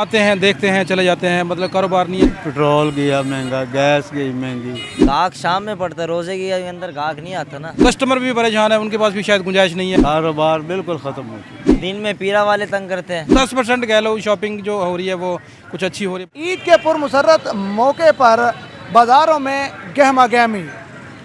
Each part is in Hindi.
आते हैं, देखते हैं, चले जाते हैं, मतलब कारोबार नहीं है। पेट्रोल गया महंगा, गैस गई महंगी। गाहक शाम में पड़ता है, रोजे के अंदर गाहक नहीं आता ना। कस्टमर भी परेशान है, उनके पास भी शायद गुंजाइश नहीं है। कारोबार बिल्कुल ख़त्म हो चुका। दिन में पीरा वाले तंग करते हैं। 10% कह लो, शॉपिंग जो हो रही है वो कुछ अच्छी हो रही है। ईद के पुरमसरत मौके पर बाज़ारों में गहमा गहमी,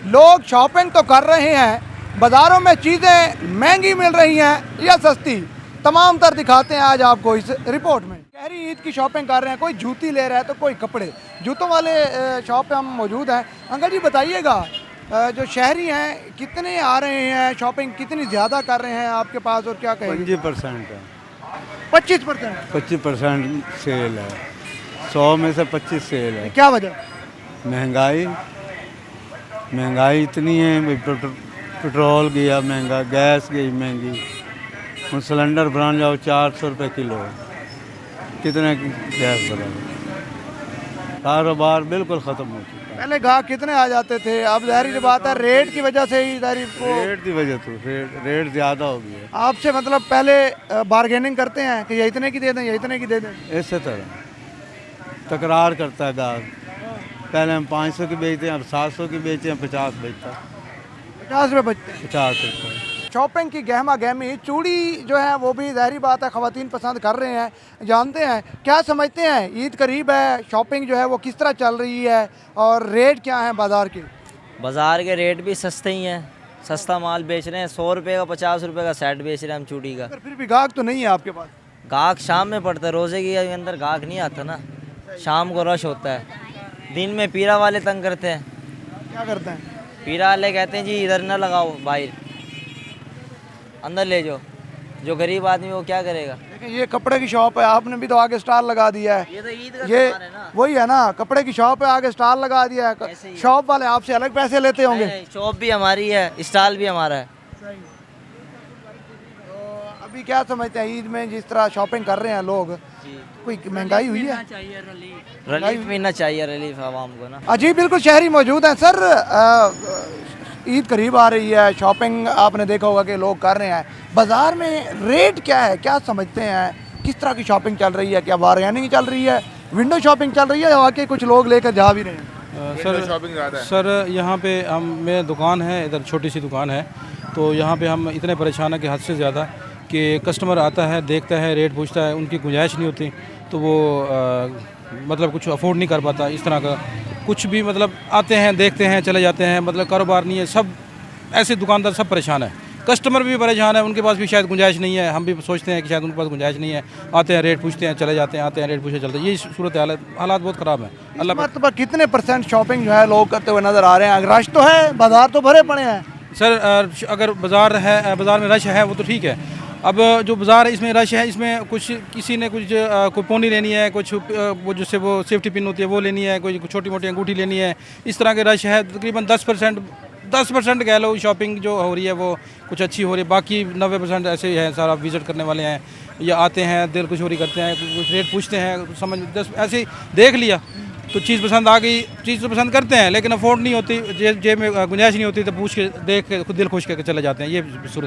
लोग शॉपिंग तो कर रहे हैं, बाज़ारों में चीज़ें महंगी मिल रही हैं या सस्ती, तमाम तर दिखाते हैं आज आपको इस रिपोर्ट में। गहरी ईद की शॉपिंग कर रहे हैं, कोई जूती ले रहा है तो कोई कपड़े। जूतों वाले शॉप पे हम मौजूद हैं। अंकल जी बताइएगा, जो शहरी हैं कितने आ रहे हैं, शॉपिंग कितनी ज़्यादा कर रहे हैं आपके पास, और क्या कहेंगे? 25% है, 25%। 25% सेल है। 100 में से 25 सेल है। क्या वजह? महंगाई इतनी है भाई, पेट्रोल गया महंगा, गैस गई महंगी। और सिलेंडर भराने जाओ 400 रुपये किलो, कितने गैस भरा। कारोबार बिल्कुल ख़त्म हो चुका है। पहले गाहक कितने आ जाते थे, अब जाहिर सी बात है रेट की वजह से ही रेट की वजह तो रेट ज़्यादा हो गया है। आपसे मतलब पहले बार्गेनिंग करते हैं कि ये इतने की दे दें, ये इतने की दे दें। इस तरह तकरार करता है गाहक। पहले हम 500 की बेचते हैं, अब 700 की बेचते हैं, 50 बेचता है। 50 रुपये बचते हैं। 50 रुपये। शॉपिंग की गहमा गहमी, चूड़ी जो है वो भी जाहिर बात है ख़वातीन पसंद कर रहे हैं। जानते हैं, क्या समझते हैं, ईद करीब है, शॉपिंग जो है वो किस तरह चल रही है और रेट क्या है बाज़ार के? बाजार के रेट भी सस्ते ही हैं, सस्ता माल बेच रहे हैं। 100 रुपये का 50 रुपये का सेट बेच रहे हैं हम चूड़ी का। पर फिर भी गाहक तो नहीं है आपके पास। गाहक शाम में पड़ता है, रोजे के अंदर गाहक नहीं आता ना। शाम को रश होता है। दिन में पीरा वाले तंग करते हैं। क्या करते हैं? पीरा वाले कहते हैं जी इधर ना लगाओ भाई, अंदर ले जाओ। जो गरीब आदमी वो क्या करेगा? देखिए ये कपड़े की शॉप है, आपने भी तो आगे स्टार लगा दिया है। ये तो ईद का ये त्योहार है ना। वही है ना, कपड़े की शॉप है, आगे स्टार लगा दिया है। ऐसे ही। शॉप वाले आपसे अलग पैसे लेते होंगे। नहीं, शॉप भी हमारी है, स्टॉल भी हमारा है। तो अभी क्या समझते हैं, ईद में जिस तरह शॉपिंग कर रहे हैं लोग, कोई महंगाई हुई है? रिलीफ मिलना चाहिए, रिलीफ आवाम को ना। जी बिल्कुल, शहरी मौजूद हैं। सर ईद करीब आ रही है, शॉपिंग आपने देखा होगा कि लोग कर रहे हैं, बाज़ार में रेट क्या है, क्या समझते हैं, किस तरह की शॉपिंग चल रही है? क्या बारगेनिंग चल रही है, विंडो शॉपिंग चल रही है, या वाकई कुछ लोग लेकर जा भी रहे हैं? सर यहाँ पे हम मेरी दुकान है, इधर छोटी सी दुकान है, तो यहाँ पे हम इतने परेशान हैं कि हद से ज़्यादा, कि कस्टमर आता है, देखता है, रेट पूछता है, उनकी गुंजाइश नहीं होती, तो वो मतलब कुछ अफोर्ड नहीं कर पाता। इस तरह का कुछ भी, मतलब आते हैं, देखते हैं, चले जाते हैं, मतलब कारोबार नहीं है। सब ऐसे दुकानदार सब परेशान है, कस्टमर भी परेशान है, उनके पास भी शायद गुंजाइश नहीं है। हम भी सोचते हैं कि शायद उनके पास गुंजाइश नहीं है, आते हैं, रेट पूछते हैं, चले जाते हैं, आते हैं, रेट पूछते चलते हैं। ये सूरत हालात बहुत ख़राब है। अल्लाह मतलब कितने % शॉपिंग जो है लोग करते हुए नज़र आ रहे हैं? रश तो है, बाज़ार तो भरे पड़े हैं। सर अगर बाज़ार में रश है वो तो ठीक है। अब जो बाज़ार है इसमें रश है, इसमें कुछ किसी ने कोई पोनी लेनी है, कुछ वो जिससे वो सेफ्टी पिन होती है वो लेनी है, कोई छोटी मोटी अंगूठी लेनी है, इस तरह के रश है। तकरीबन 10% कह लो, शॉपिंग जो हो रही है वो कुछ अच्छी हो रही है। बाकी 90% ऐसे ही है, सारा विज़िट करने वाले हैं या आते हैं, दिल कुछ चोरी करते हैं, कुछ रेट पूछते हैं, समझ ऐसे ही देख लिया तो चीज़ पसंद आ गई, चीज़ तो पसंद करते हैं, लेकिन अफोर्ड नहीं होती, जेब में गुंजाइश नहीं होती, तो पूछ के देख के खुद दिल खुश करके चले जाते हैं। ये सूरत